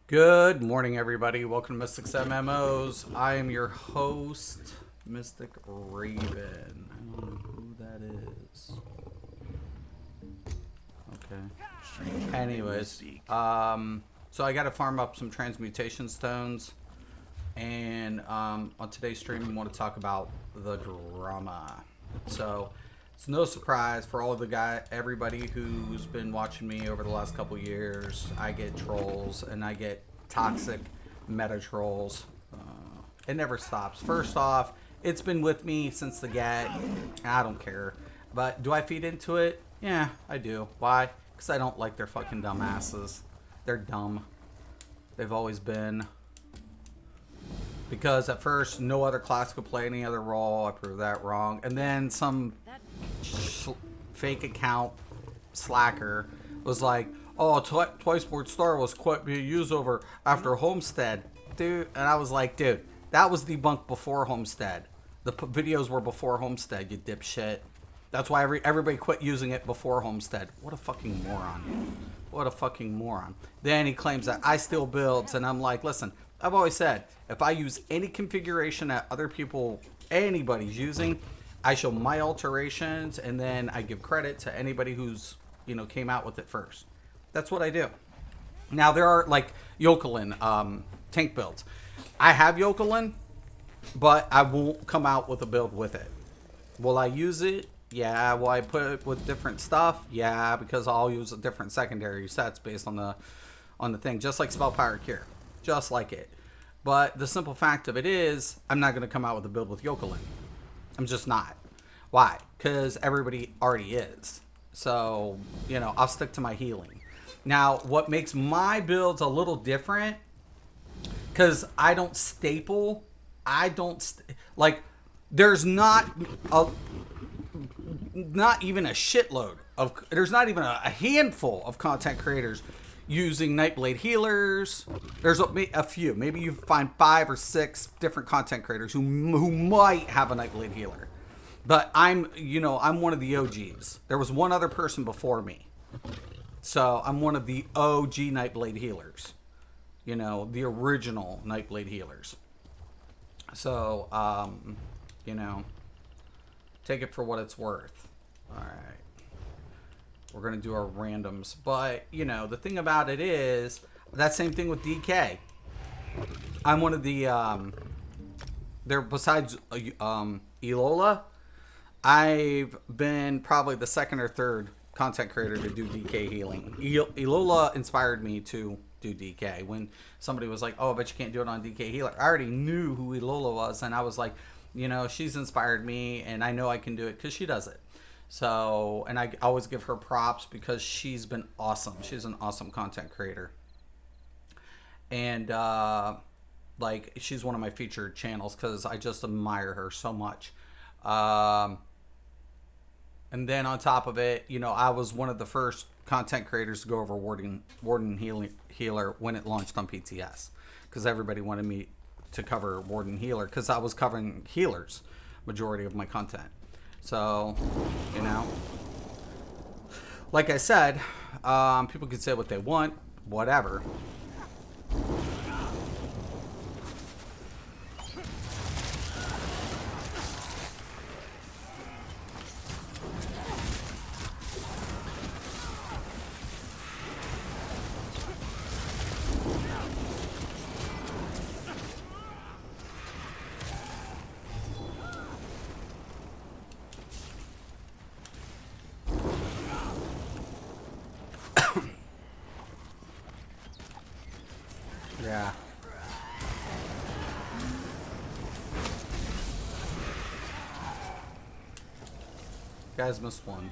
Good morning, everybody. Welcome to Mystics MMOs. I am your host, Mystic Raven. I don't know who that is. Okay. Anyways, so I got to farm up some transmutation stones, and on today's stream, I want to talk about the drama. So it's no surprise for all of everybody who's been watching me over the last couple years. I get trolls and I get toxic meta trolls. It never stops. First off, it's been with me since the get. I don't care. But do I feed into it? Yeah, I do. Why? Because I don't like their fucking dumb asses. They're dumb. They've always been. Because at first, no other class could play any other role. I proved that wrong. And then some fake account slacker was like, oh, Twice Board Star was quite being used over after Homestead. Dude, and I was like, dude, that was debunked before Homestead. The videos were before Homestead, you dipshit. That's why everybody quit using it before Homestead. What a fucking moron. What a fucking moron. Then he claims that I steal builds, and I'm like, listen, I've always said, if I use any configuration that anybody's using, I show my alterations, and then I give credit to anybody who's, came out with it first. That's what I do. Now, there are, like, Yokelin tank builds. I have Yokelin, but I won't come out with a build with it. Will I use it? Yeah. Will I put it with different stuff? Yeah, because I'll use different secondary sets based on the thing, just like Spell Power Cure. Just like it. But the simple fact of it is, I'm not going to come out with a build with Yokelin. I'm just not. Why? Because everybody already is. So, I'll stick to my healing. Now, what makes my builds a little different, because I don't staple, there's not even a shitload there's not even a handful of content creators using Nightblade healers. There's a few. Maybe you find 5 or 6 different content creators who might have a Nightblade healer. But I'm one of the OGs. There was one other person before me. So I'm one of the OG Nightblade healers. The original Nightblade healers. So, take it for what it's worth. All right. We're going to do our randoms. But, the thing about it is, that same thing with DK. I'm one of the, besides Elola, I've been probably the second or third content creator to do DK healing. Elola inspired me to do DK. When somebody was like, oh, I bet you can't do it on DK healer. I already knew who Elola was, and I was like, she's inspired me, and I know I can do it because she does it. So, and I always give her props because she's been awesome. She's an awesome content creator. And, she's one of my featured channels because I just admire her so much. And then on top of it, I was one of the first content creators to go over Warden Healer when it launched on PTS. Because everybody wanted me to cover Warden Healer because I was covering healers majority of my content. So, like I said, people can say what they want, whatever. Yeah. Guys missed one.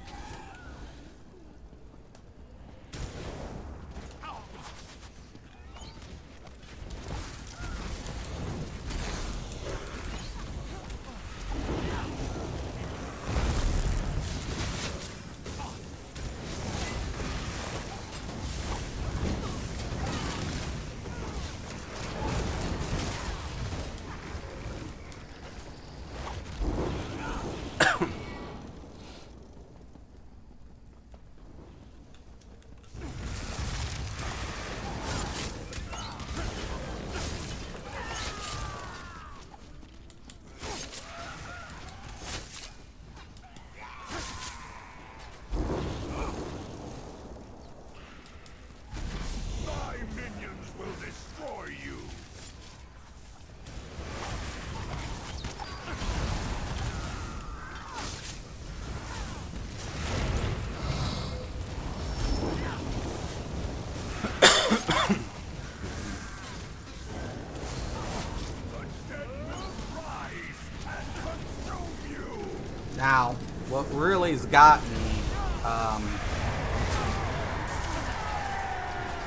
really has got me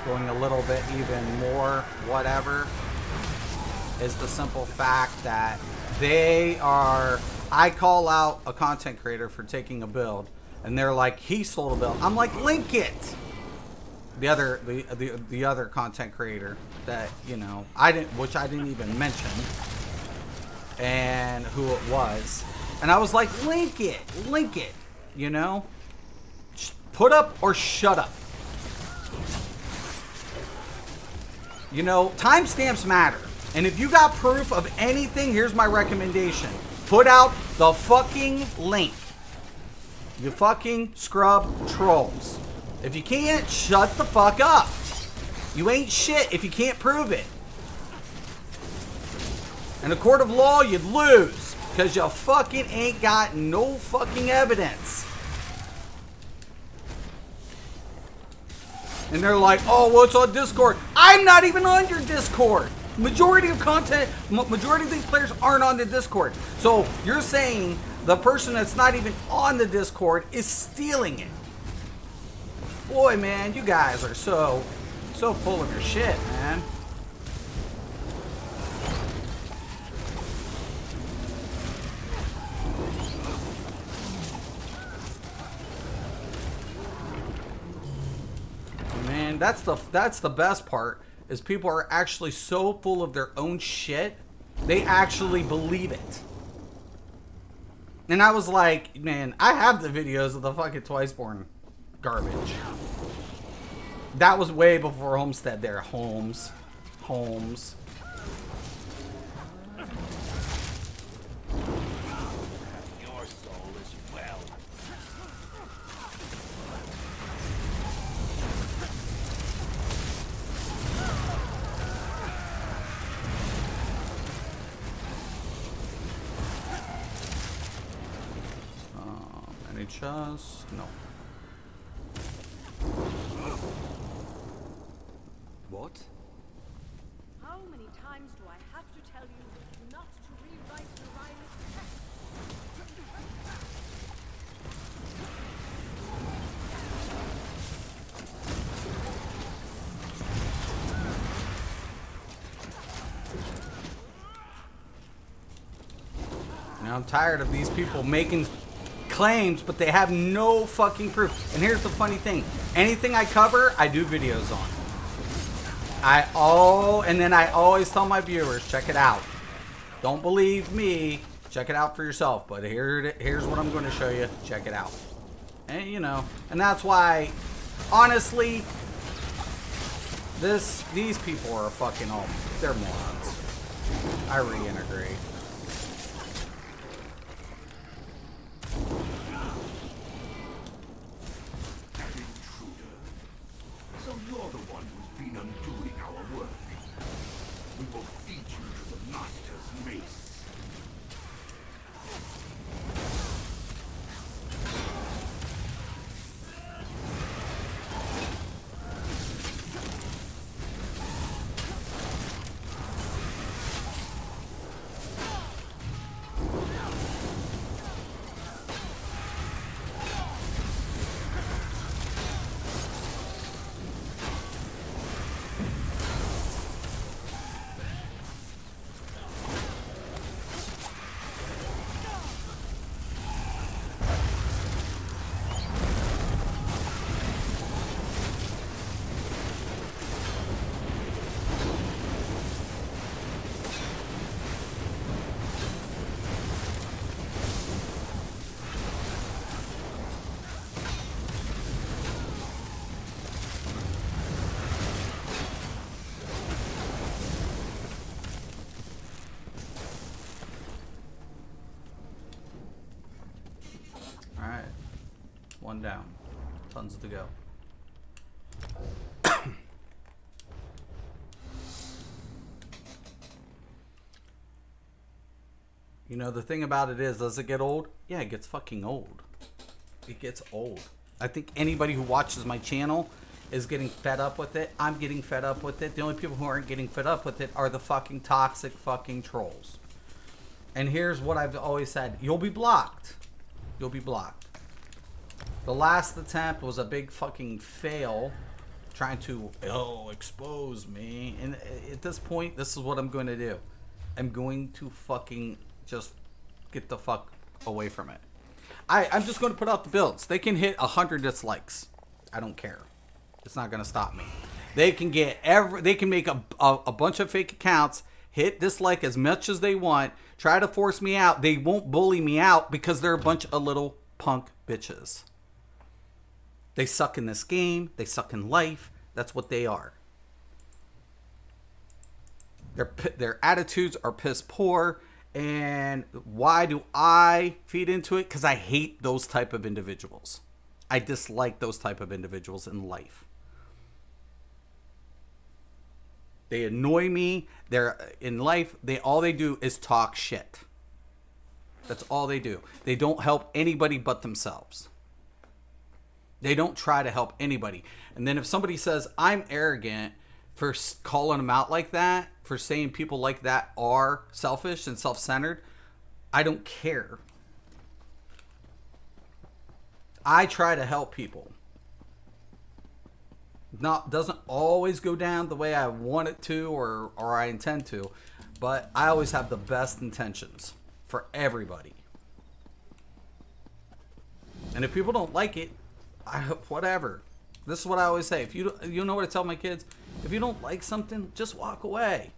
going a little bit even more whatever is the simple fact that they are. I call out a content creator for taking a build, and they're like, he sold a build. I'm like, link it. The other content creator that, you know, which I didn't even mention, and who it was, and I was like, link it, you know, put up or shut up. You know, timestamps matter, and if you got proof of anything, here's my recommendation: put out the fucking link. You fucking scrub trolls. If you can't, shut the fuck up. You ain't shit if you can't prove it. In a court of law, you'd lose, because you fucking ain't got no fucking evidence. And they're like, oh, well, it's on Discord. I'm not even on your Discord. Majority of these players aren't on the Discord. So you're saying the person that's not even on the Discord is stealing it. Boy, man, you guys are so full of your shit, man. Man, that's the best part, is people are actually so full of their own shit, they actually believe it. And I was like, man, I have the videos of the fucking Twiceborn garbage. That was way before Homestead there. Holmes. Your soul is well. Any chest? No. What? How many times do I have to tell you not to rewrite Uriah's text? Now I'm tired of these people making claims, but they have no fucking proof. And here's the funny thing: anything I cover, I do videos on. And then I always tell my viewers, check it out. Don't believe me, check it out for yourself. But here's what I'm going to show you. Check it out. And you know, and that's why, honestly, these people are fucking all, they're morons. I reintegrate. So you're the one who's been undoing our work. We will feed you to the Master's mace. One down. Tons to go. You know, the thing about it is, does it get old? Yeah, it gets fucking old. It gets old. I think anybody who watches my channel is getting fed up with it. I'm getting fed up with it. The only people who aren't getting fed up with it are the fucking toxic fucking trolls. And here's what I've always said. You'll be blocked. You'll be blocked. The last attempt was a big fucking fail, trying to expose me. And at this point, this is what I'm going to do. I'm going to fucking just get the fuck away from it. I'm just going to put out the builds. They can hit 100 dislikes. I don't care. It's not going to stop me. They can they can make a bunch of fake accounts, hit dislike as much as they want, try to force me out. They won't bully me out because they're a bunch of little punk bitches. They suck in this game. They suck in life. That's what they are. Their attitudes are piss poor. And why do I feed into it? Because I hate those type of individuals. I dislike those type of individuals in life. They annoy me. They're in life. All they do is talk shit. That's all they do. They don't help anybody but themselves. They don't try to help anybody. And then if somebody says I'm arrogant for calling them out like that, for saying people like that are selfish and self-centered, I don't care. I try to help people. Doesn't always go down the way I want it to or I intend to, but I always have the best intentions for everybody. And if people don't like it, whatever. This is what I always say. If you know what I tell my kids, if you don't like something, just walk away.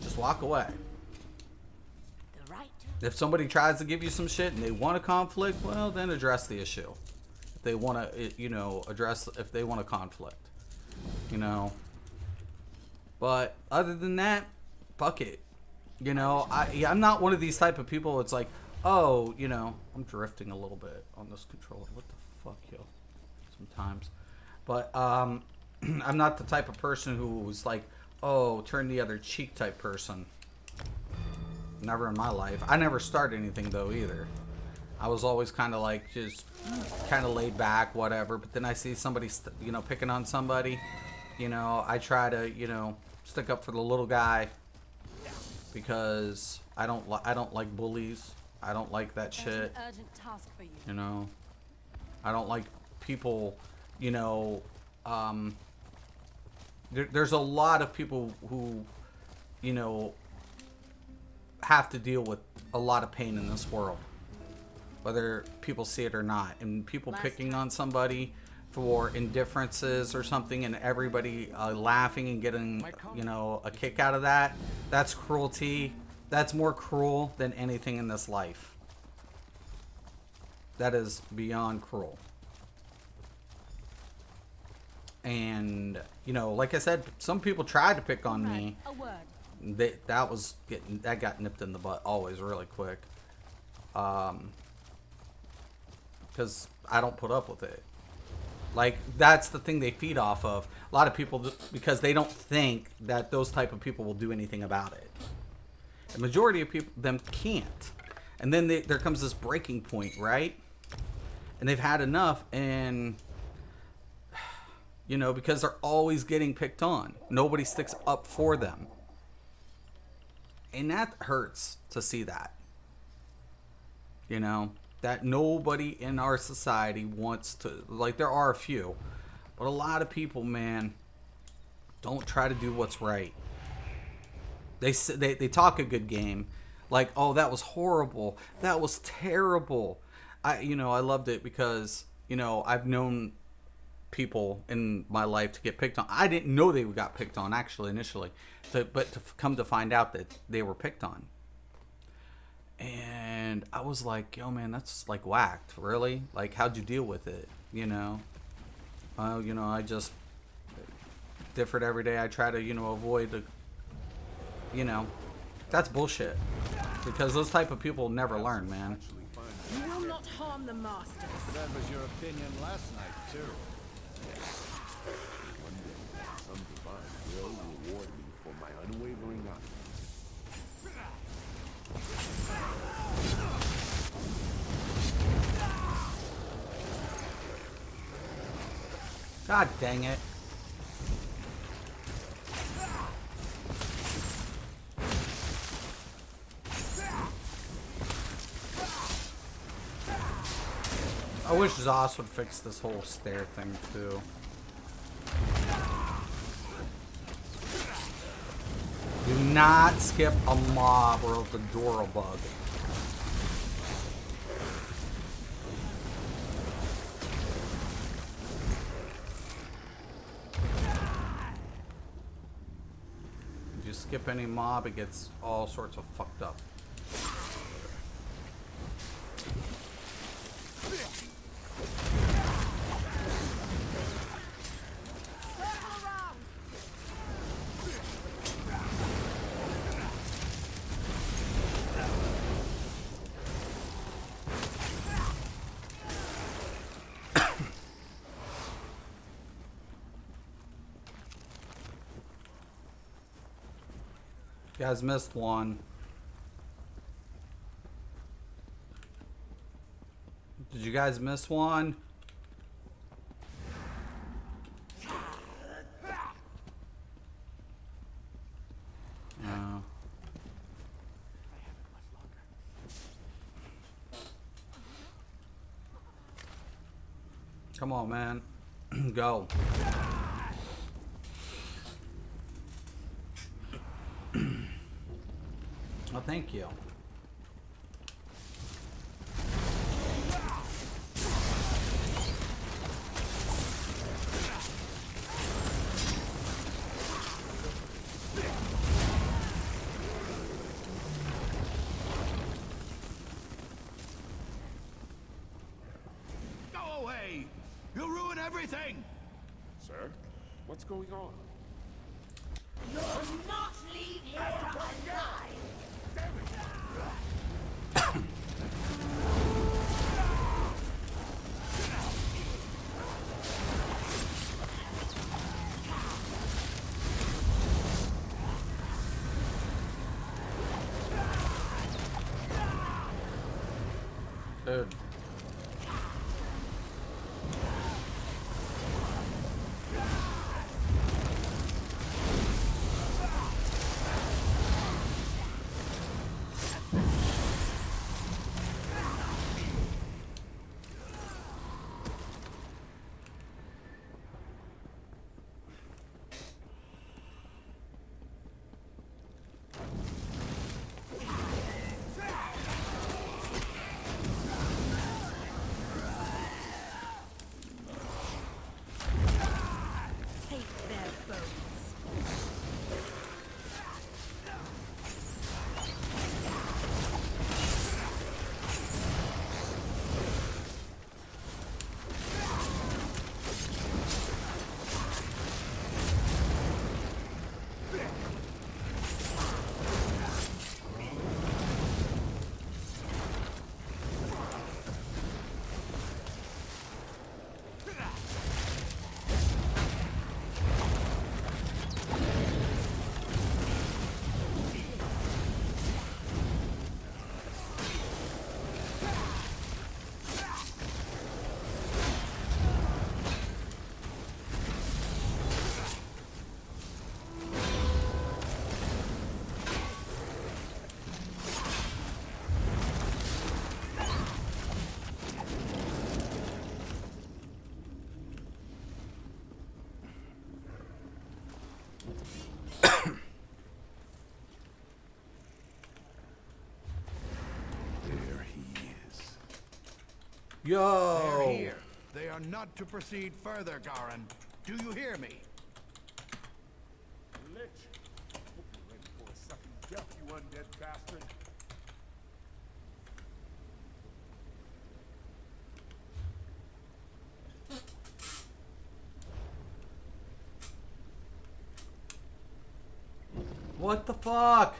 Just walk away. If somebody tries to give you some shit and they want a conflict, well, then address the issue. If they want to, address if they want a conflict, But other than that, fuck it. I'm not one of these type of people. It's like, oh, I'm drifting a little bit on this controller. What the fuck, yo? Sometimes. But I'm not the type of person who's like, oh, turn the other cheek type person. Never in my life. I never started anything, though, either. I was always kind of like, just kind of laid back, whatever. But then I see somebody, picking on somebody. I try to, stick up for the little guy. Because I don't like bullies. I don't like that shit. An urgent task for you. I don't like people, there's a lot of people who, have to deal with a lot of pain in this world, whether people see it or not. And people picking on somebody for indifferences or something, and everybody laughing and getting, a kick out of that. That's cruelty. That's more cruel than anything in this life. That is beyond cruel. And, like I said, some people tried to pick on me. A word. That got nipped in the butt always really quick. Because I don't put up with it. Like, that's the thing they feed off of. A lot of people, because they don't think that those type of people will do anything about it. The majority of them can't. And then there comes this breaking point, right? And they've had enough, and because they're always getting picked on. Nobody sticks up for them. And that hurts to see that. That nobody in our society wants to, like, there are a few, but a lot of people, man, don't try to do what's right. They talk a good game, like, oh, that was horrible, that was terrible. I loved it because, I've known people in my life to get picked on. I didn't know they got picked on, actually, initially, but to come to find out that they were picked on. And I was like, yo, man, that's like whacked. Really? Like, how'd you deal with it? I just different every day. I try to, avoid that's bullshit. Because those type of people never learn, man. You will not harm the masters. That was your opinion last night, too. One day, some divine will reward me for my unwavering honor. God dang it. I wish Zos would fix this whole stair thing too. Do not skip a mob or the door will bug. If you skip any mob, it gets all sorts of fucked up. You guys missed one. Did you guys miss one? No. Come on, man. Go. Well, thank you. Go away! You'll ruin everything! Sir, what's going on? You'll not leave here alive! Dude. Take their bones. There he is. Yo! They're here. They are not to proceed further, Garin. Do you hear me? Lich! Hope you're ready for a second death, you undead bastard. What the fuck?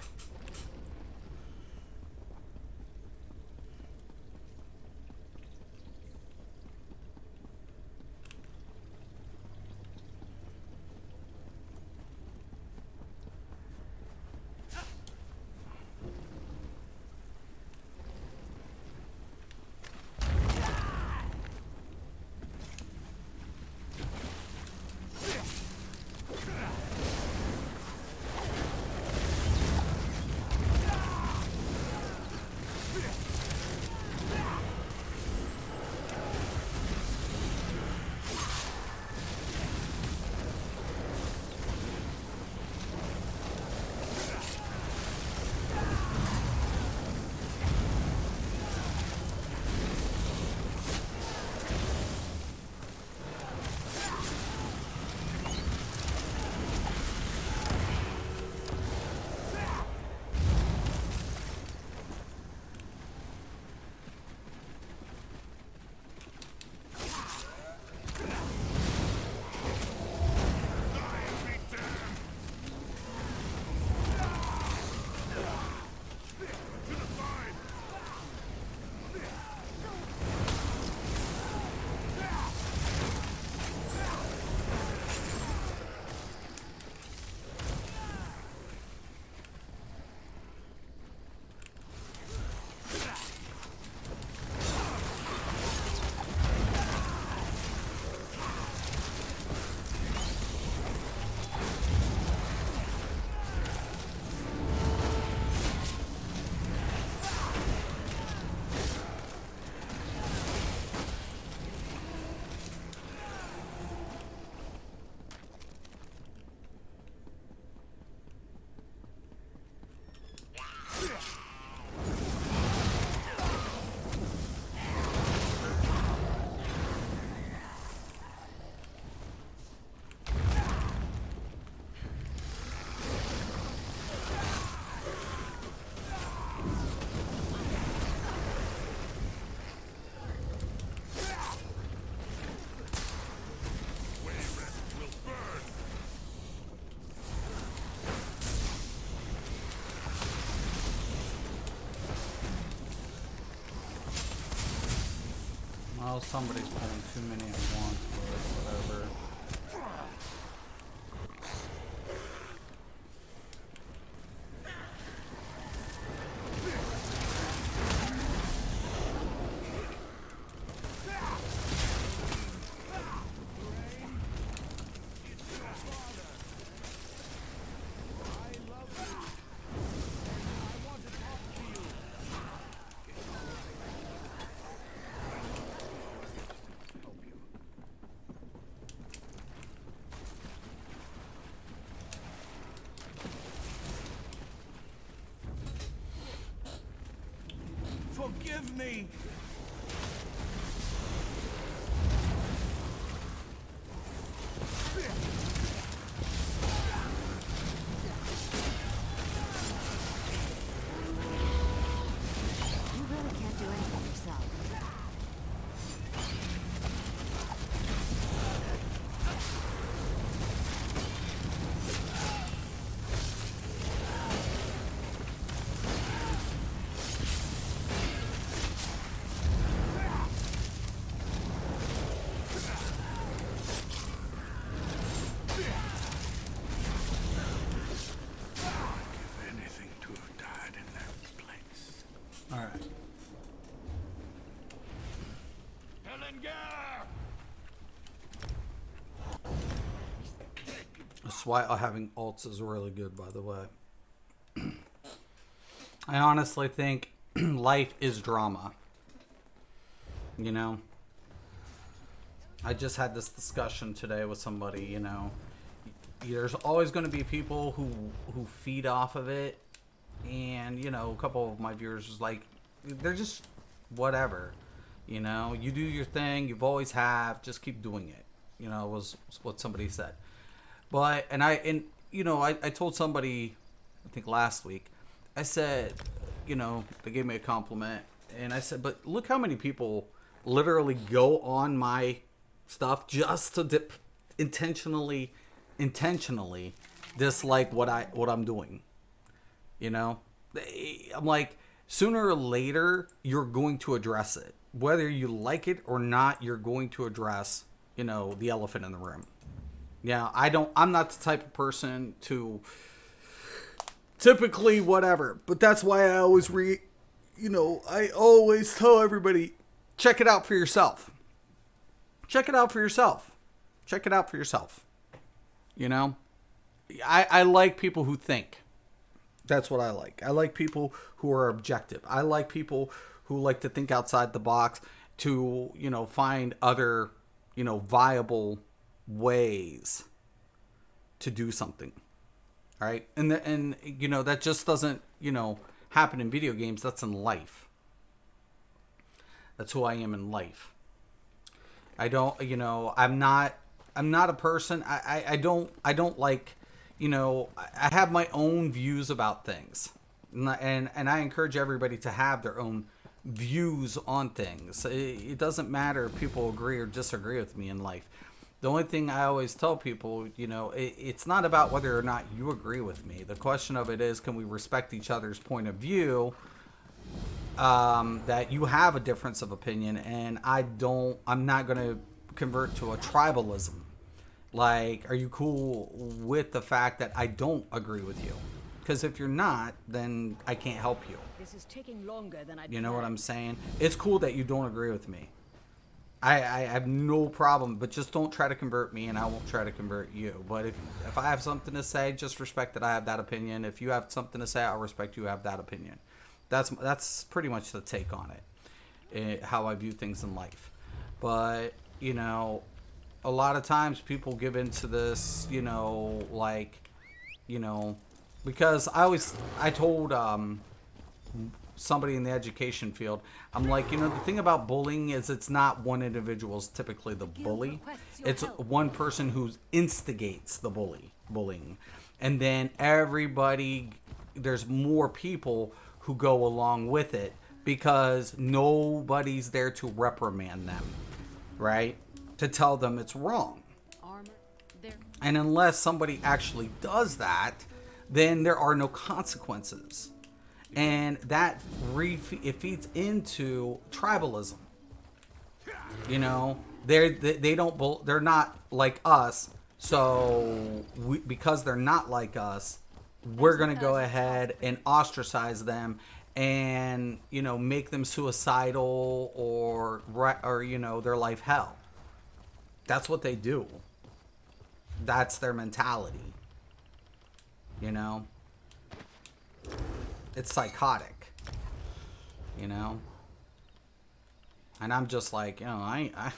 know somebody's pulling too many at once, but whatever. Forgive me! You really can't do anything yourself. Anything to have died in that place. Alright. Hellinger! That's why having ults is really good, by the way. I honestly think life is drama. You know? I just had this discussion today with somebody, you know. There's always going to be people who feed off of it. And, you know, a couple of my viewers was like, they're just whatever. You know, you do your thing. You've always have. Just keep doing it. You know, was what somebody said. But, and you know, I told somebody, I think last week, I said, you know, they gave me a compliment. And I said, but look how many people literally go on my stuff just to intentionally dislike what I'm doing. You know, I'm like, sooner or later you're going to address it, whether you like it or not. You're going to address, you know, the elephant in the room. Yeah, I'm not the type of person to typically whatever, but that's why I always I always tell everybody, check it out for yourself. Check it out for yourself. Check it out for yourself. You know, I like people who think. That's what I like. I like people who are objective. I like people who like to think outside the box to, you know, find other, you know, viable ways to do something. All right. And you know, that just doesn't, you know, happen in video games. That's in life. That's who I am in life. I don't, you know, I'm not a person. I don't like, you know, I have my own views about things. And I encourage everybody to have their own views on things. It doesn't matter if people agree or disagree with me in life. The only thing I always tell people, you know, it's not about whether or not you agree with me. The question of it is, can we respect each other's point of view? That you have a difference of opinion, and I'm not going to convert to a tribalism. Like, are you cool with the fact that I don't agree with you? Because if you're not, then I can't help you. This is taking longer than I. You know what I'm saying? It's cool that you don't agree with me. I have no problem, but just don't try to convert me, and I won't try to convert you. But if I have something to say, just respect that I have that opinion. If you have something to say, I'll respect you have that opinion. That's pretty much the take on it, how I view things in life. But, you know, a lot of times people give into this, you know, like, you know, because I told somebody in the education field, I'm like, you know, the thing about bullying is it's not one individual is typically the bully. It's one person who instigates the bullying. And then there's more people who go along with it because nobody's there to reprimand them, right? To tell them it's wrong. And unless somebody actually does that, then there are no consequences. And that it feeds into tribalism. You know, they don't they're not like us. So because they're not like us, we're gonna go ahead and ostracize them, and you know, make them suicidal or you know, their life hell. That's what they do. That's their mentality. You know, it's psychotic. You know, and I'm just like, you know, I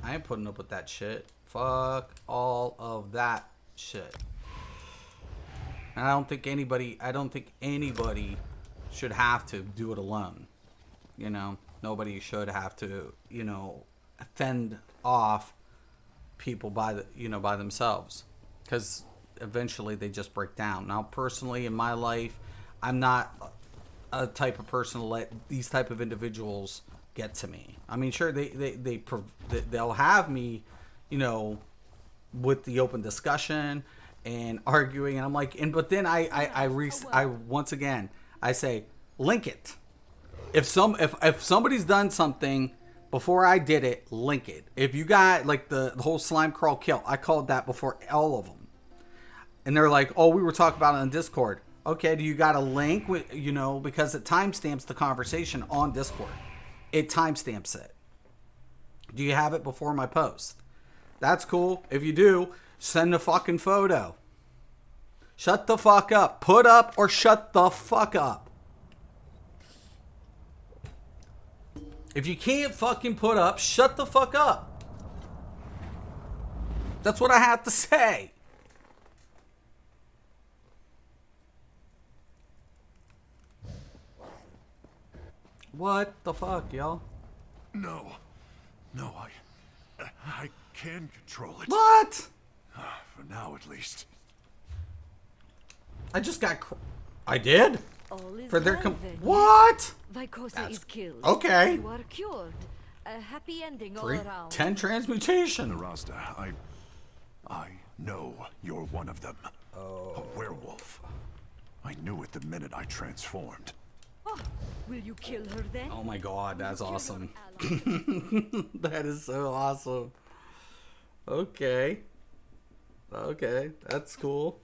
ain't putting up with that shit. Fuck all of that shit. And I don't think anybody should have to do it alone. You know, nobody should have to, you know, fend off people by themselves, because eventually they just break down. Now, personally, in my life, I'm not a type of person to let these type of individuals get to me. I mean, sure, they'll have me, you know, with the open discussion and arguing, and I'm like, but then I once again I say, link it. If somebody's done something before I did it, link it. If you got like the whole slime crawl kill, I called that before all of them, and they're like, oh, we were talking about it on Discord. Okay, do you got a link with, you know, because it timestamps the conversation on Discord. It timestamps it. Do you have it before my post? That's cool. If you do, send a fucking photo. Shut the fuck up. Put up or shut the fuck up. If you can't fucking put up, shut the fuck up. That's what I have to say. What the fuck, y'all? No. No, I can control it. What? For now, at least. I just got... I did? All is For their... well then. What? Vycosa is killed. Okay. You are cured. A happy ending all 10 around. transmutation. Rasta, I know you're one of them. A werewolf. I knew it the minute I transformed. Oh, will you kill her then? Oh my god, that's Kill your awesome. ally. That is so awesome. Okay. Okay, that's cool.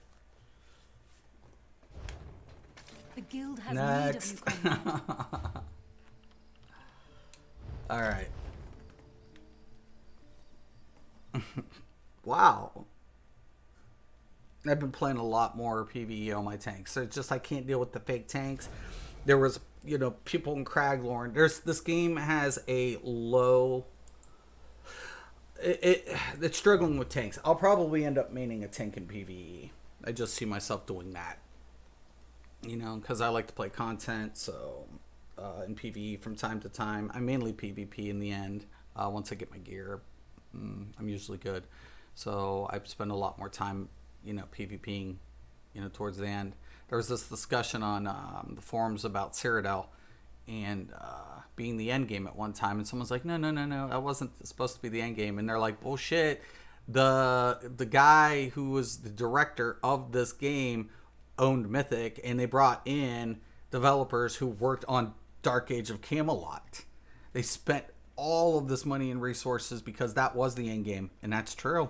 The guild has Next. need of you, comrade. Alright. Wow. I've been playing a lot more PvE on my tanks. So it's just I can't deal with the fake tanks. There was, you know, people in Craglorn. This game has a low... It's struggling with tanks. I'll probably end up maining a tank in PvE. I just see myself doing that. You know, because I like to play content, so in PvE from time to time. I mainly PvP in the end. Once I get my gear, I'm usually good. So I spend a lot more time, you know, PvPing, you know, towards the end. There was this discussion on the forums about Cyrodiil and being the end game at one time, and someone's like, no, that wasn't supposed to be the end game, and they're like, bullshit. The guy who was the director of this game owned Mythic, and they brought in developers who worked on Dark Age of Camelot. They spent all of this money and resources because that was the end game, and that's true.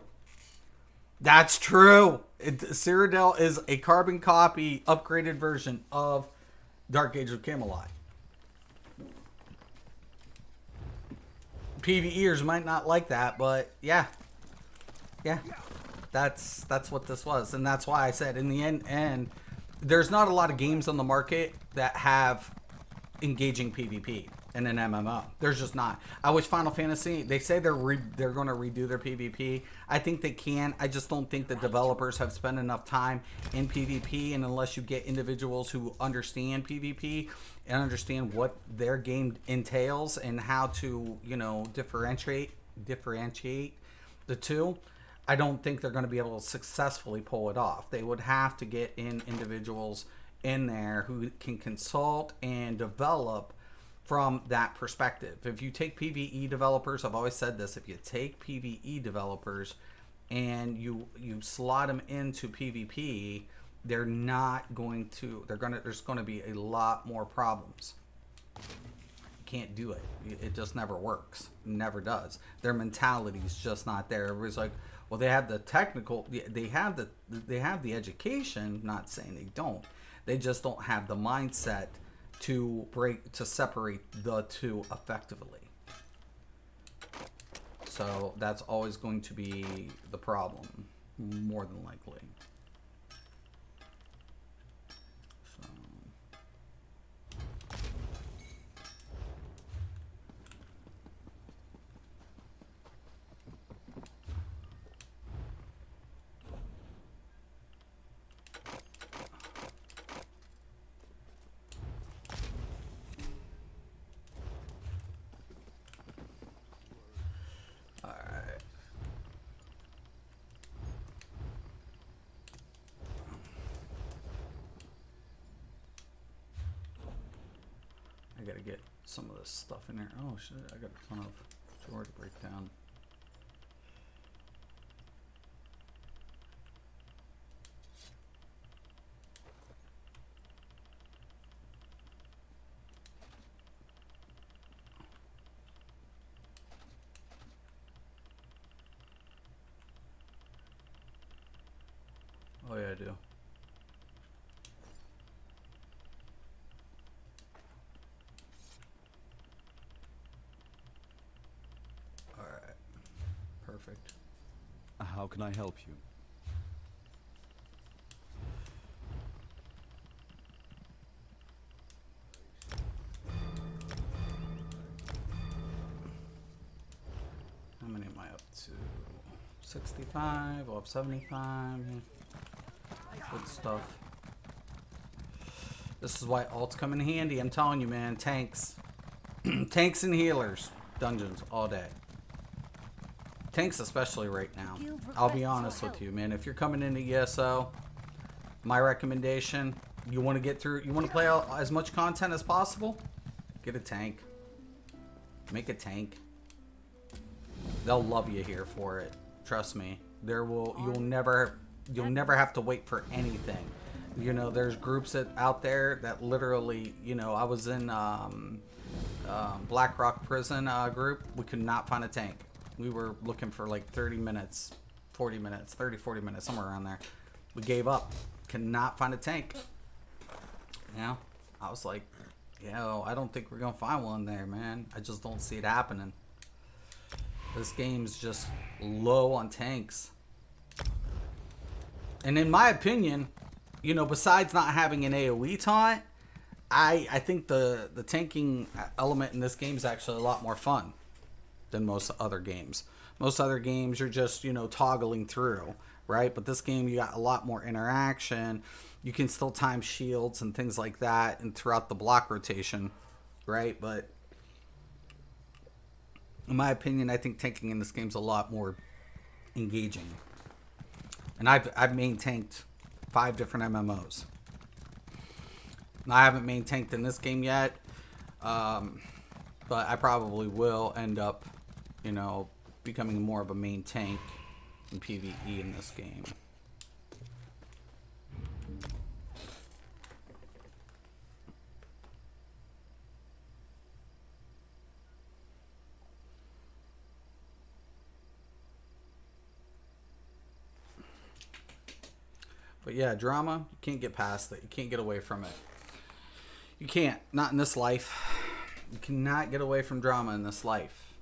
That's true. Cyrodiil is a carbon copy, upgraded version of Dark Age of Camelot. PvEers might not like that, but yeah. That's what this was, and that's why I said in the end, there's not a lot of games on the market that have engaging PvP in an MMO. There's just not. I wish Final Fantasy, they say they're going to redo their PvP. I think they can. I just don't think the developers have spent enough time in PvP, and unless you get individuals who understand PvP and understand what their game entails and how to, you know, differentiate the two, I don't think they're going to be able to successfully pull it off. They would have to get in individuals in there who can consult and develop from that perspective. If you take PvE developers, I've always said this, if you take PvE developers and you slot them into PvP, they're not going to, there's going to be a lot more problems. You can't do it. It just never works. Never does. Their mentality's just not there. Everybody's like, well, they have the technical, they have the education. Not saying they don't. They just don't have the mindset to separate the two effectively. So that's always going to be the problem, more than likely. So. I gotta get some of this stuff in there. Oh shit, I got a ton of drawer to break down. Oh yeah, I do. Perfect. How can I help you? How many am I up to? 65, I'll have 75. Good stuff. This is why alts come in handy. I'm telling you, man. Tanks. Tanks and healers. Dungeons all day. Tanks especially right now. I'll be honest with you, man. If you're coming into ESO, my recommendation, you want to get through, you want to play out as much content as possible, get a tank. Make a tank. They'll love you here for it. Trust me. You'll never have to wait for anything. You know, there's groups out there that literally, you know, I was in Black Rock prison group. We could not find a tank. We were looking for like 30 minutes, 40 minutes, 30, 40 minutes, somewhere around there. We gave up. Could not find a tank. You know, I was like, I don't think we're going to find one there, man. I just don't see it happening. This game's just low on tanks. And in my opinion, you know, besides not having an AoE taunt, I think the tanking element in this game is actually a lot more fun than most other games. Most other games you're just, you know, toggling through, right? But this game you got a lot more interaction. You can still time shields and things like that and throughout the block rotation, right? But in my opinion, I think tanking in this game's a lot more engaging. And I've main tanked 5 different MMOs. Now, I haven't main tanked in this game yet, but I probably will end up, you know, becoming more of a main tank in PvE in this game. But yeah, drama, you can't get past it. You can't get away from it. You can't. Not in this life. You cannot get away from drama in this life.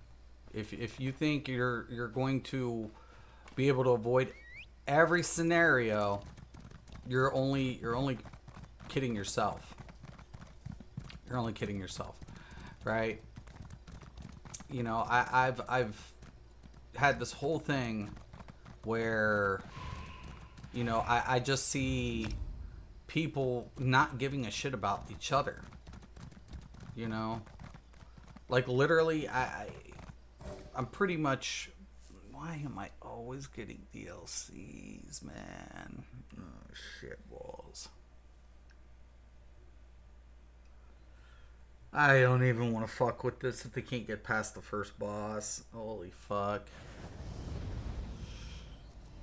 If you think you're going to be able to avoid every scenario, you're only kidding yourself. You're only kidding yourself, right? You know, I've had this whole thing where, you know, I just see people not giving a shit about each other. You know, like literally, I'm pretty much. Why am I always getting DLCs, man? Oh, shit balls. I don't even want to fuck with this if they can't get past the first boss. Holy fuck.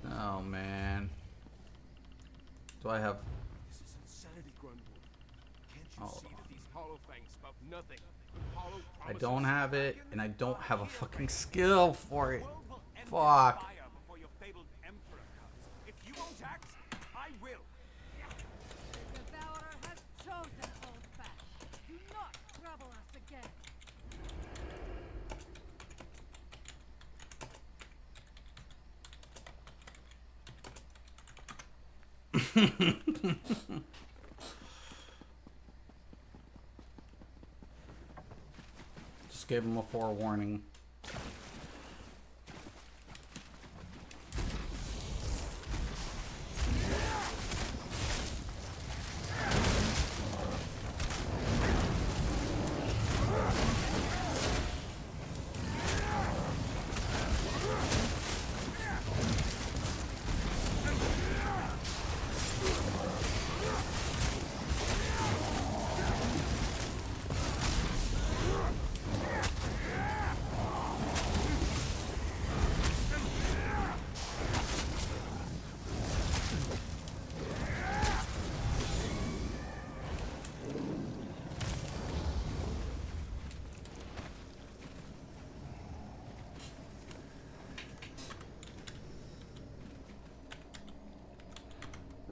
Oh, man. Do I have... This is insanity, Grunwald. Can't you Hold see on. that these Hollow Fangs spout nothing. But hollow I promises. don't have it, and I don't have a fucking skill for it. The world will end in Fuck. fire before your fabled emperor comes. If you won't act, I will. The Devourer has chosen hold fast. Do not trouble us again. Just gave him a forewarning.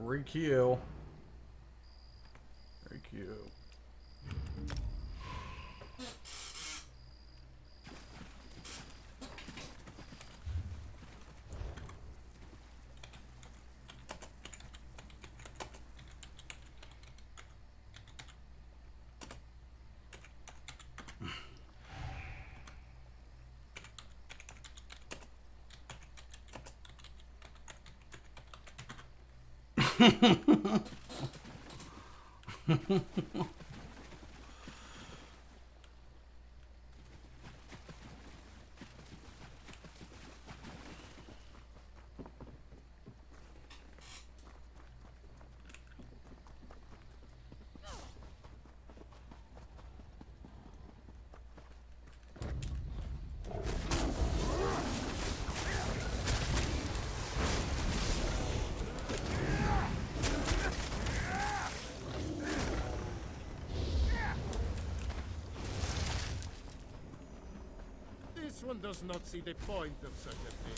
Requeue. Requeue. This one does not see the point of such a thing.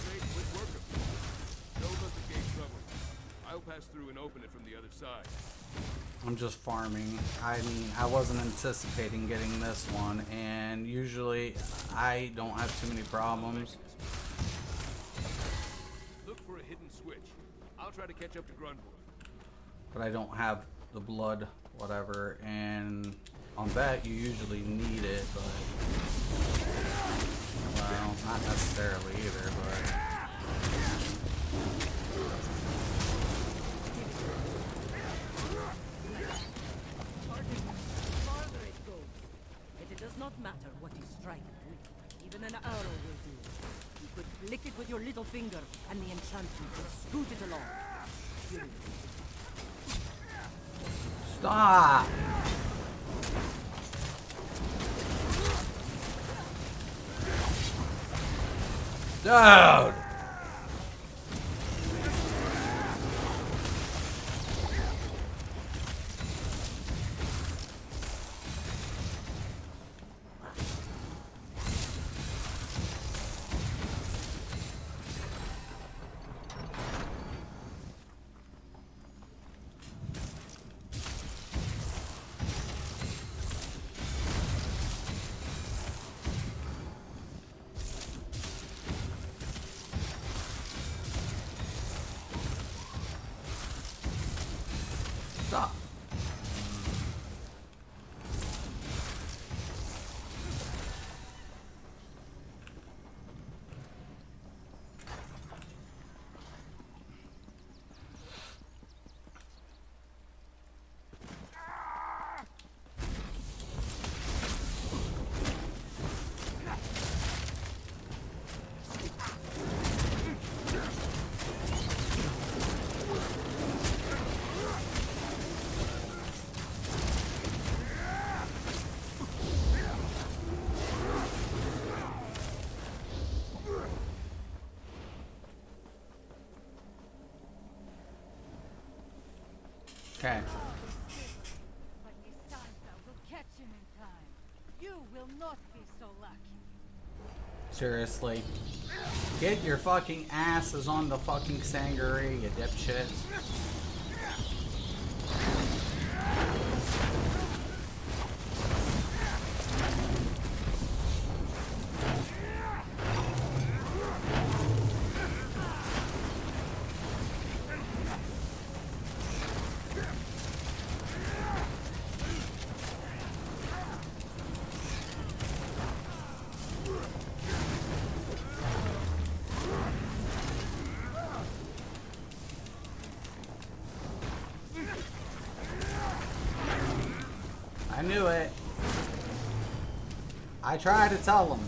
Great, quick worker. Don't let the gate trouble. I'll pass through and open it from the other side. I'm just farming. I mean, I wasn't anticipating getting this one, and usually I don't have too many problems. Look for a hidden switch. I'll try to catch up to Grunwald. But I don't have the blood, whatever, and on that you usually need it, but well, not necessarily either, but Farther it goes. Yet it does not matter what you strike it with. Even an arrow will do. You could flick it with your little finger, and the enchantment will scoot it along. stop. Dude. Okay. But Nisanta will catch him in time. You will not be so lucky. Seriously. Get your fucking asses on the fucking Sangaree, you dipshits. I knew it. I tried to tell them.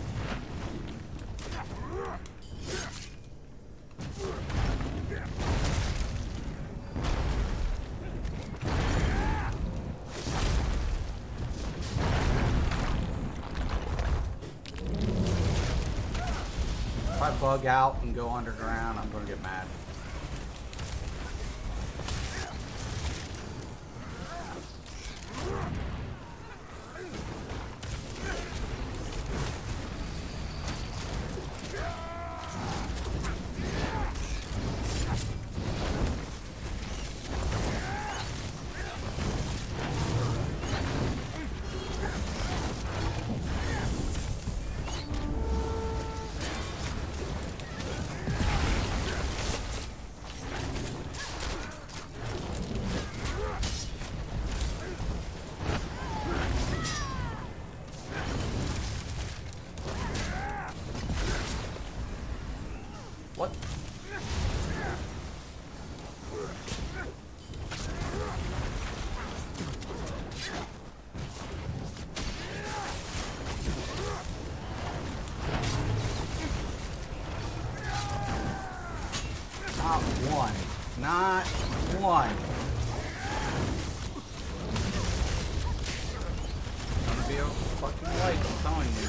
If I bug out and go underground, I'm gonna get mad. What? Not one. Not one. Gonna be a fucking light, I'm telling you.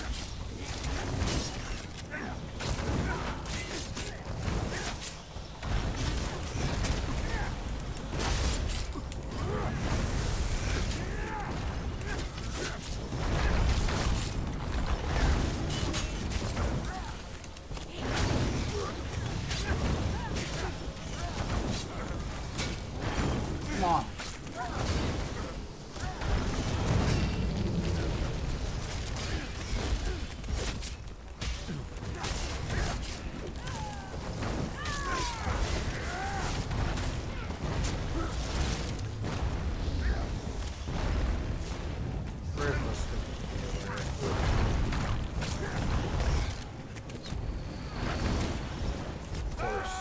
Come on. Where's the stupid Of course.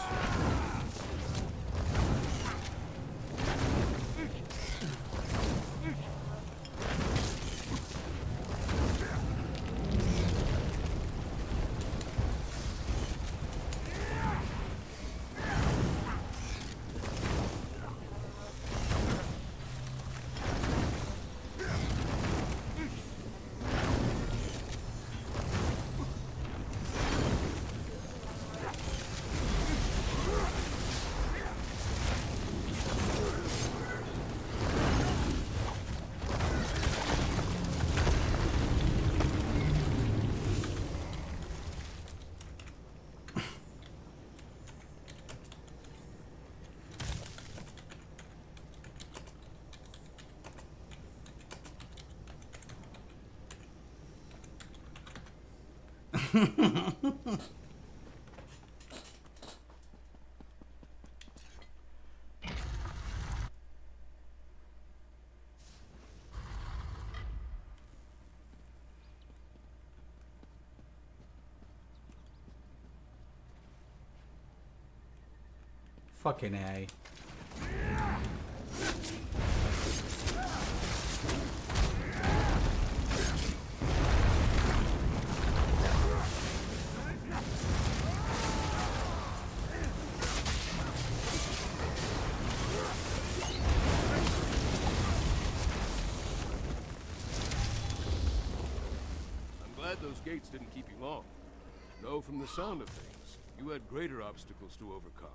Fucking A. I'm glad those gates didn't keep you long. Though from the sound of things, you had greater obstacles to overcome.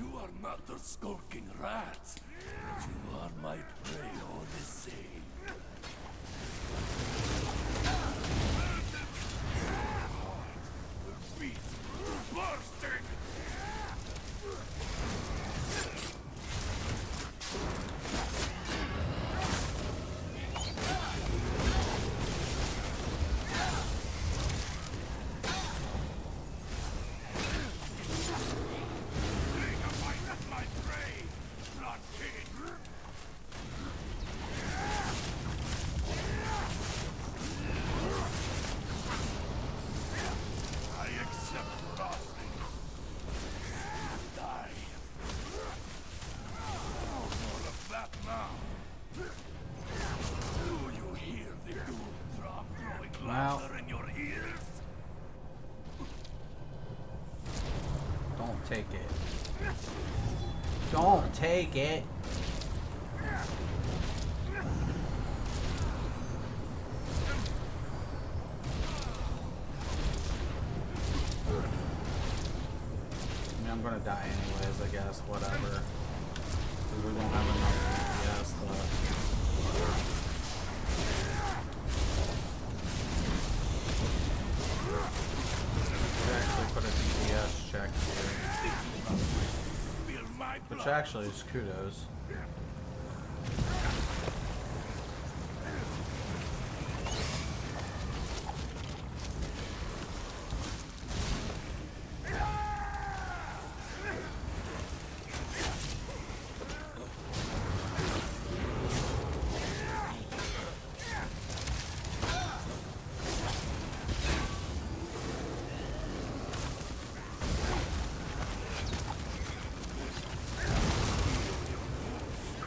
You are not the skulking rats. You are my prey all the same. The beast bursting! My prey! Blood king! I accept nothing. Die. More of that now. Do you hear the doom drop flowing louder in your ears? Don't take it. Don't take it. I mean, I'm gonna die anyways, I guess. Whatever. 'Cause we don't have enough DPS left. We actually put a DPS check here. Feel my Which blood. actually is kudos.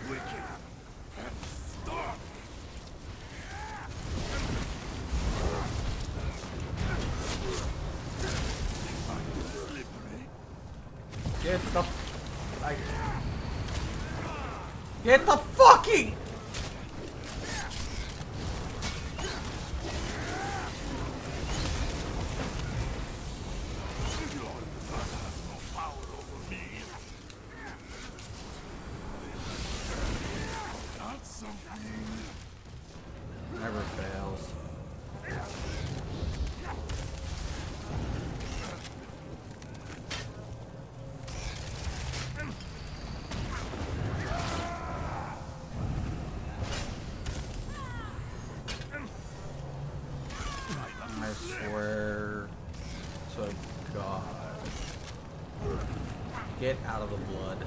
Wicked. Stop! Slippery. Get the like, get the fucking Your blood has no power over me. Not something. never fails. I swear to God. Get out of the blood.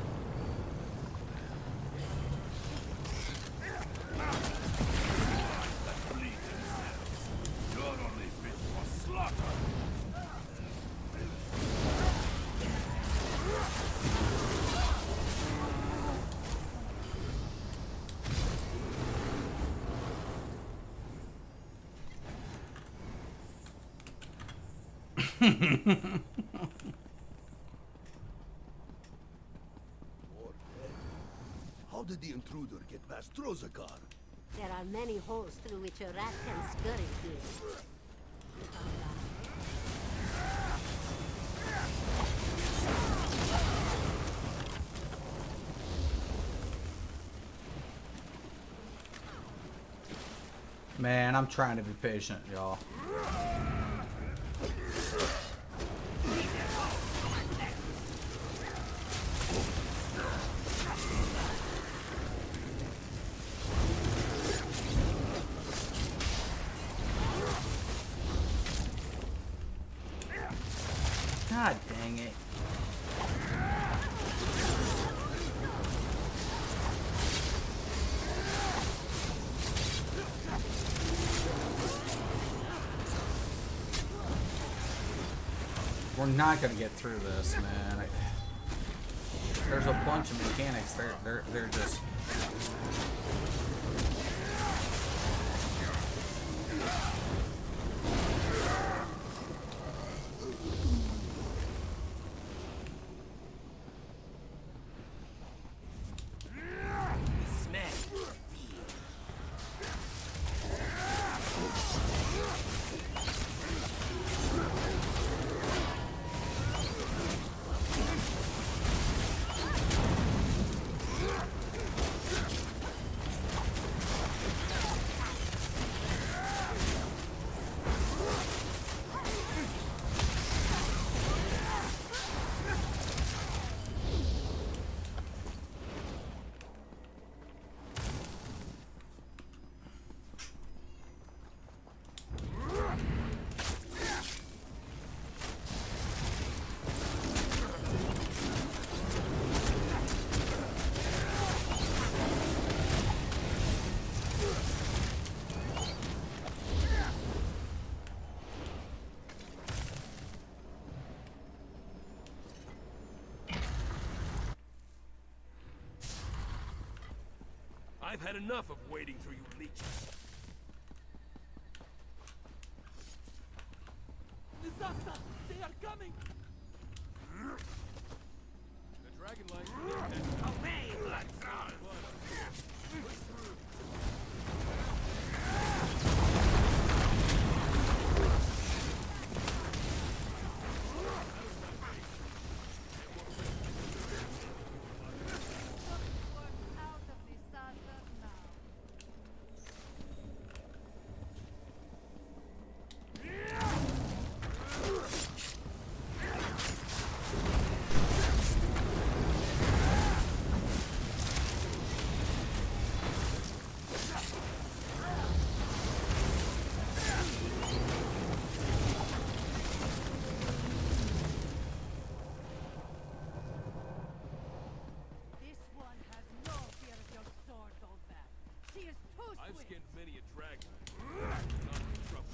You're only fit for slaughter. How did the intruder get past Drozakar? There are many holes through which a rat can scurry here. Man, I'm trying to be patient, y'all. God dang it. We're not gonna get through this, man. There's a bunch of mechanics. They're just. I've had enough of wading through you leeches. Disaster! They are coming! The dragon light. Away! Push through. Out of disaster now. This one has no fear of your sword, old man. She is too I've swift. skinned many a dragon. Not in trouble.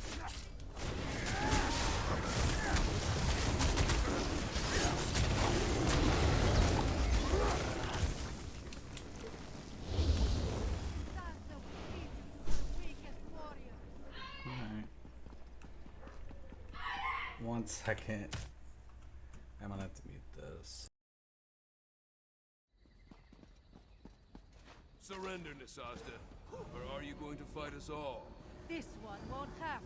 Disaster will lead you to her weakest warriors. Alright. 1 second. I'm gonna have to mute this. Surrender, Nisasta. Or are you going to fight us all? This one won't have to.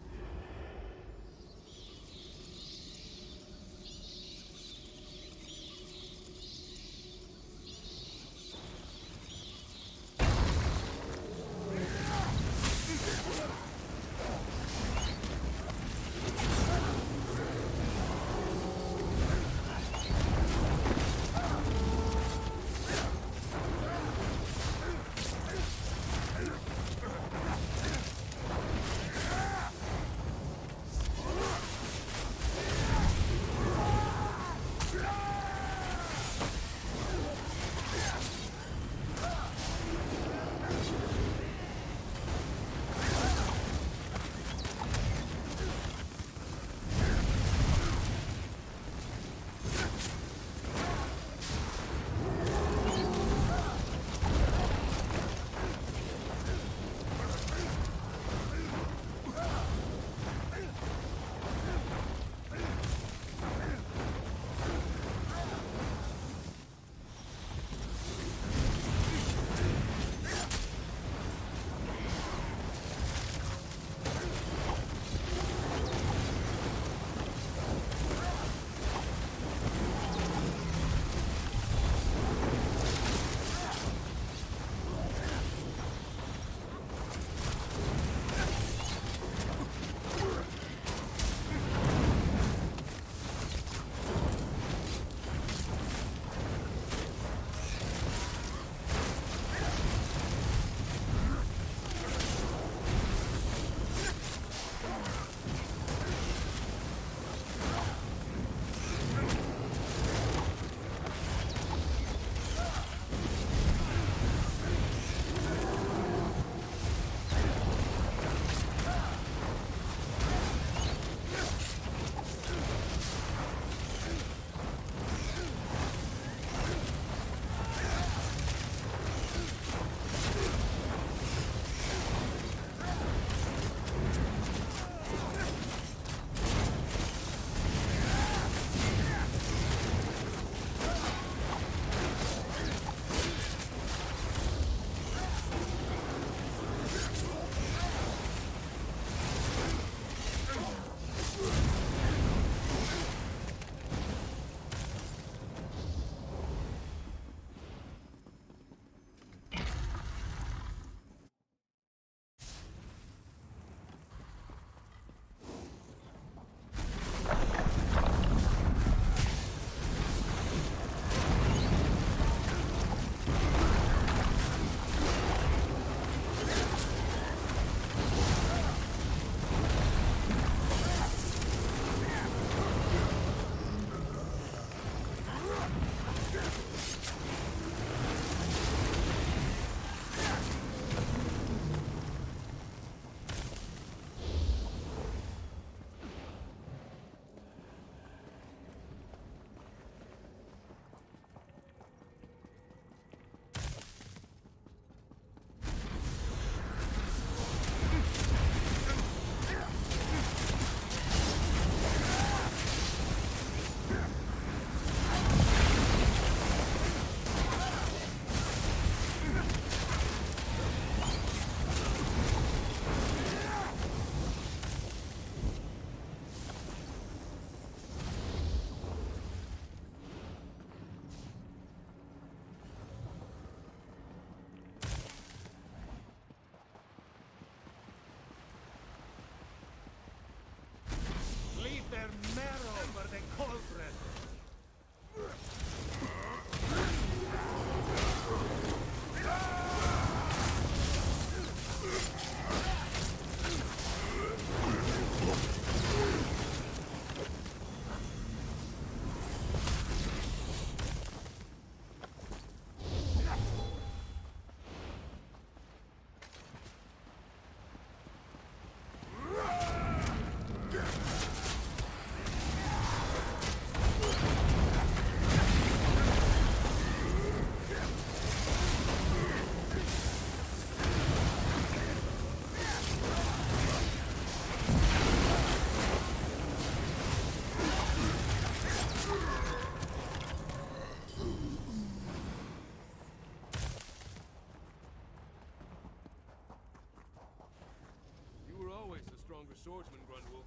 stronger swordsman, Grunwolf,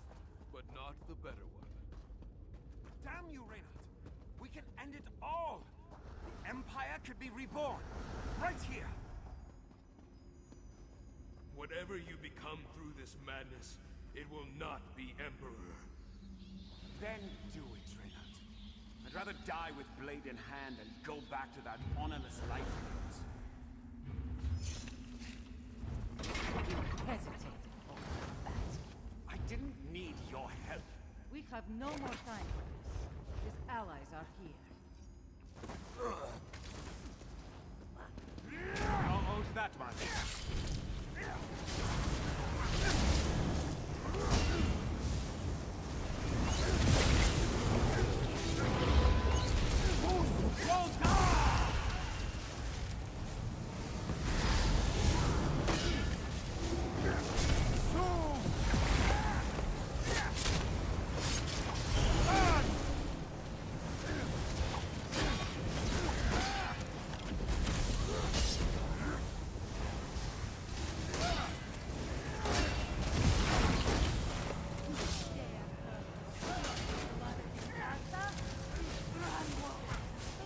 but not the better one. Damn you, Reynard! We can end it all! The Empire could be reborn! Right here! Whatever you become through this madness, it will not be Emperor. Then do it, Reynard. I'd rather die with blade in hand than go back to that honorless life of yours. Hesitated over that. I didn't need your help. We have no more time for this. His allies are here. How old's that much?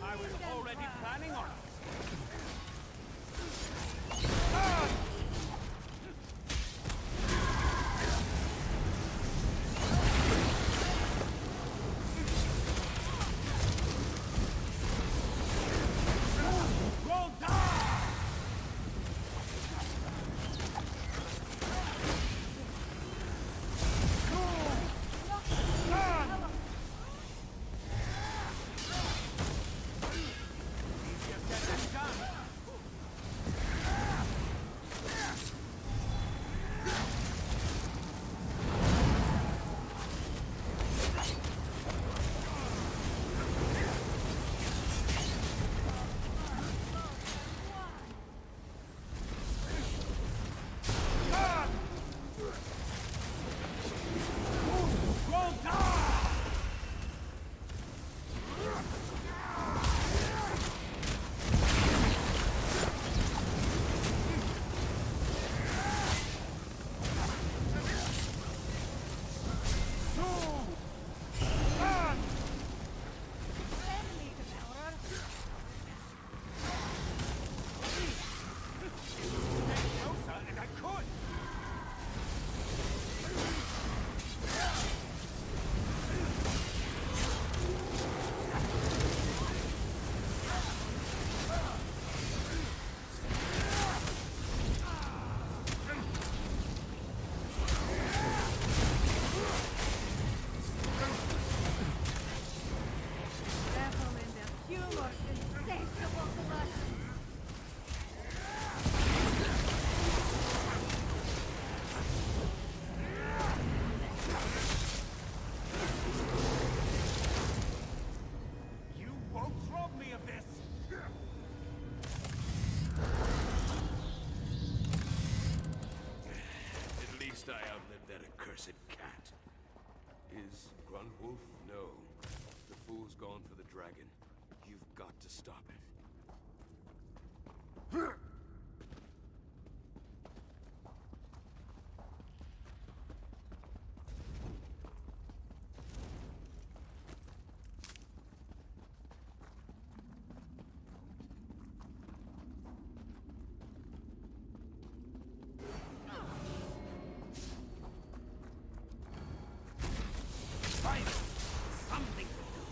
I was already planning on it. Roll down! Easier said than done. Roll down! Closer, and I could! Devil in their humor, insatiable gluttons. You won't rob me of this! At least I outlived that accursed cat. Is Grunwolf? No. The fool's gone for the dragon. You've got to stop it. Finally! Something to do!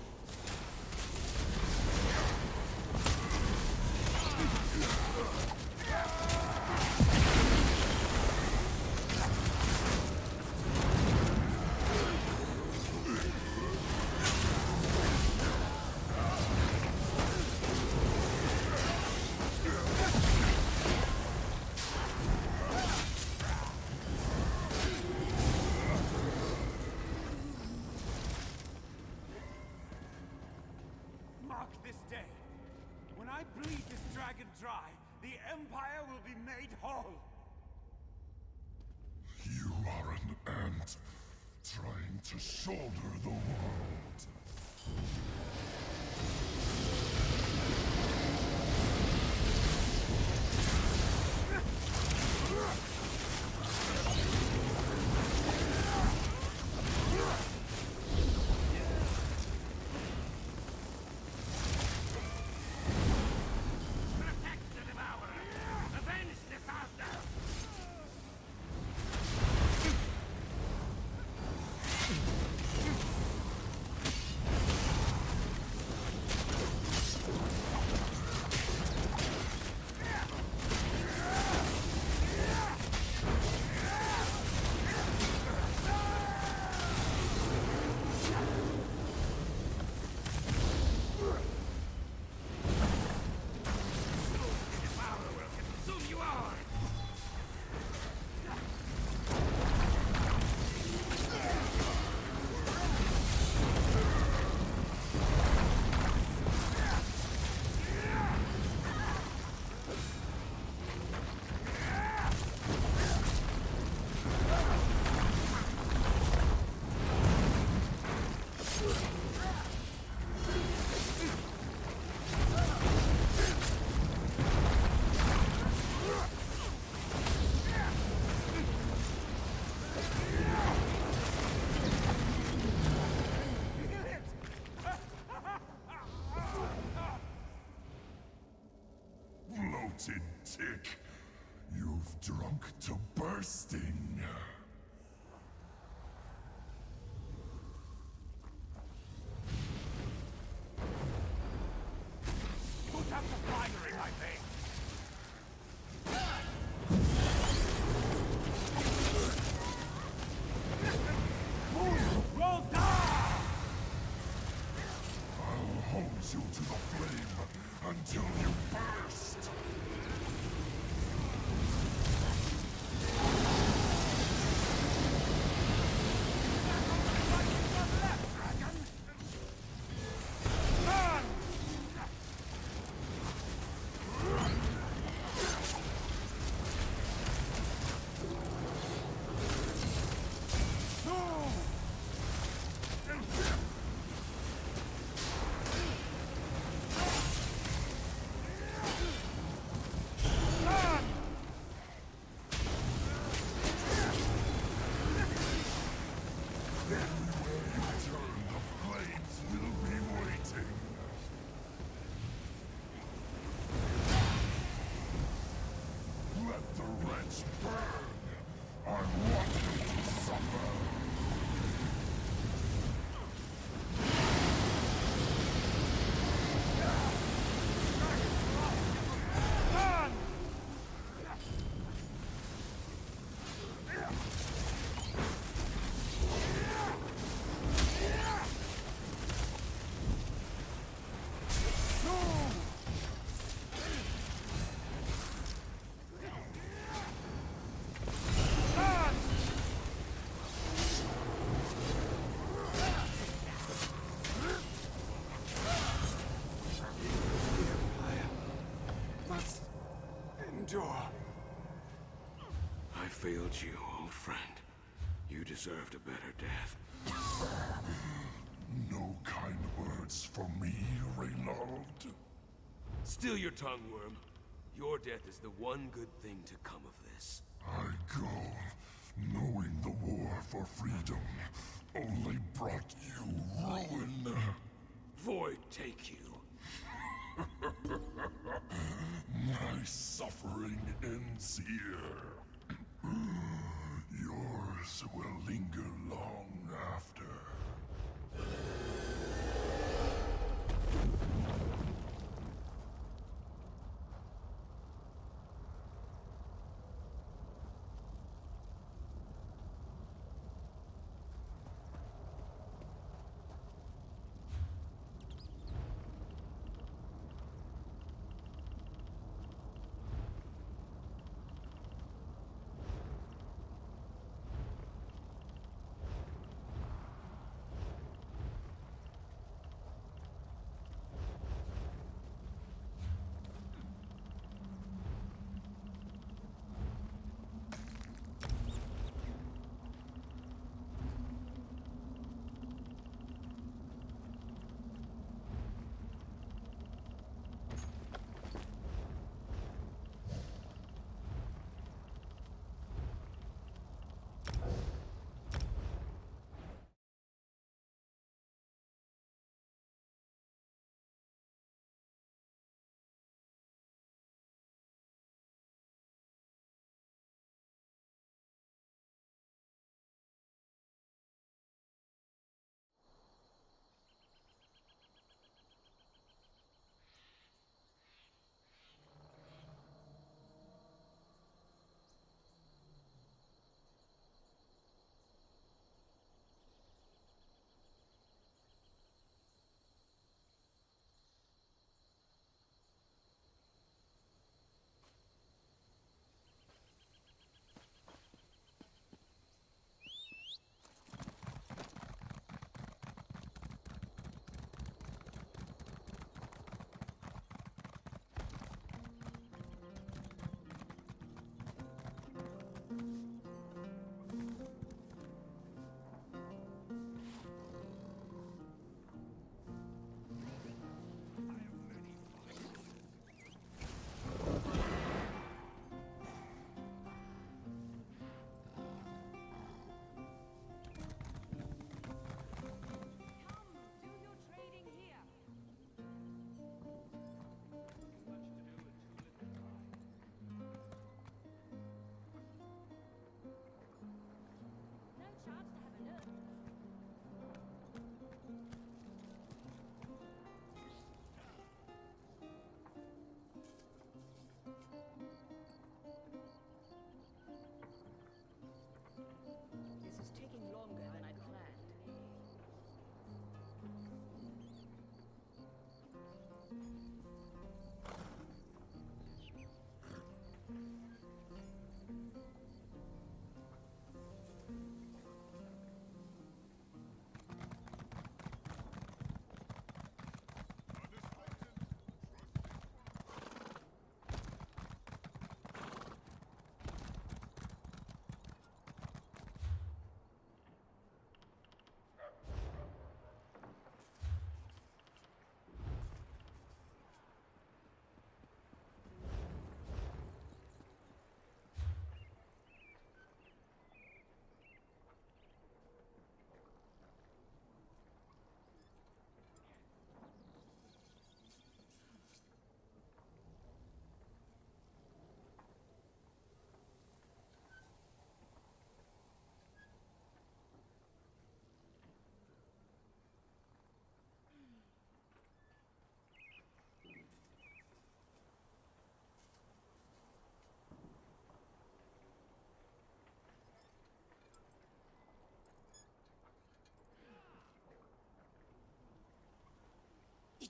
Mark this day. When I bleed this dragon dry, the Empire will be made whole. You are an ant trying to shoulder the world. drunk to bursting. Who's have the fire in my veins? Roll down! I'll hose you to the flame until you burst. I failed you, old friend. You deserved a better death. No kind words for me, Reynald. Still your tongue, worm. Your death is the one good thing to come of this. I go, knowing the war for freedom only brought you ruin. Void take you. My suffering ends here. Yours will linger long after.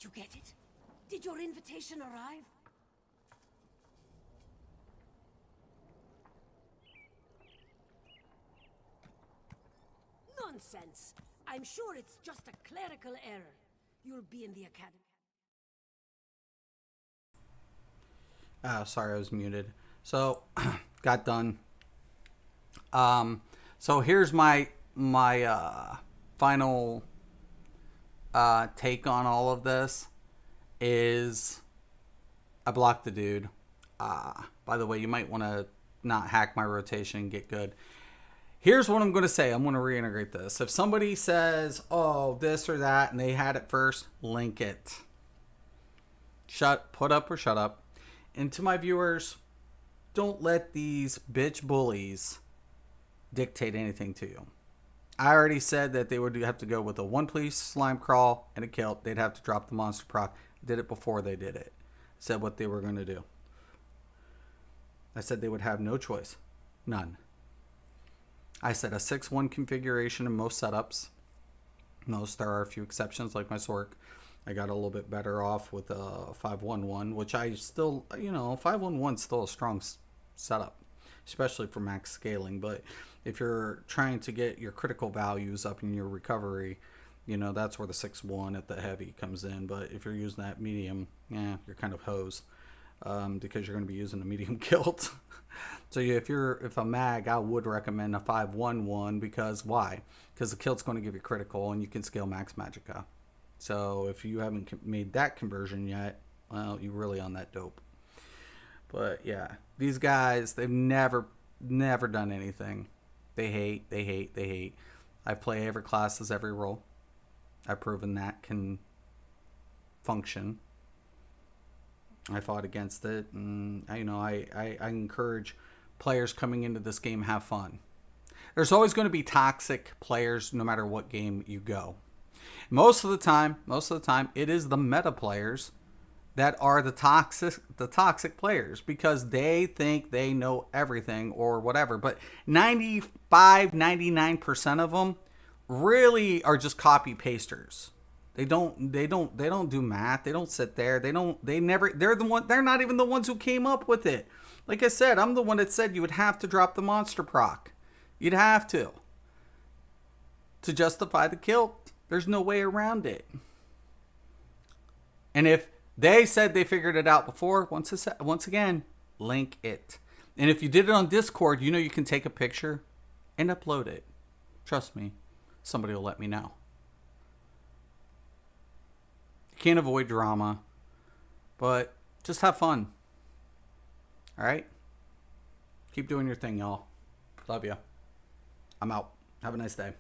Did you get it? Did your invitation arrive? Nonsense. I'm sure it's just a clerical error. You'll be in the academy. Sorry, I was muted. So, got done. So here's my final take on all of this is I blocked the dude. By the way, you might want to not hack my rotation and get good. Here's what I'm going to say. I'm going to reintegrate this. If somebody says, oh, this or that, and they had it first, link it. Put up or shut up. And to my viewers, don't let these bitch bullies dictate anything to you. I already said that they would have to go with a one piece slime crawl and a kilt. They'd have to drop the monster proc. I did it before they did it. Said what they were going to do. I said they would have no choice. None. I said a 6-1 configuration in most setups. There are a few exceptions like my Sork. I got a little bit better off with a 5-1-1, which I still, 5-1-1 is still a strong setup, especially for max scaling. But if you're trying to get your critical values up in your recovery, that's where the 6-1 at the heavy comes in. But if you're using that medium, you're kind of hosed because you're going to be using a medium kilt. So if a mag, I would recommend a 5-1-1 because why? Because the kilt's going to give you critical and you can scale max magicka. So if you haven't made that conversion yet, well, you're really on that dope. But yeah, these guys, they've never done anything. They hate. I play every classes, every role. I've proven that can function. I fought against it, and I encourage players coming into this game have fun. There's always going to be toxic players no matter what game you go. Most of the time, it is the meta players that are the toxic players because they think they know everything or whatever. But 99% of them really are just copy pasters. They don't do math. They don't sit there. They're not even the ones who came up with it. Like I said, I'm the one that said you would have to drop the monster proc. You'd have to justify the kilt. There's no way around it. And if they said they figured it out before, once again, link it. And if you did it on Discord, you can take a picture and upload it. Trust me, somebody will let me know. Can't avoid drama, but just have fun. All right? Keep doing your thing, y'all. Love you. I'm out. Have a nice day.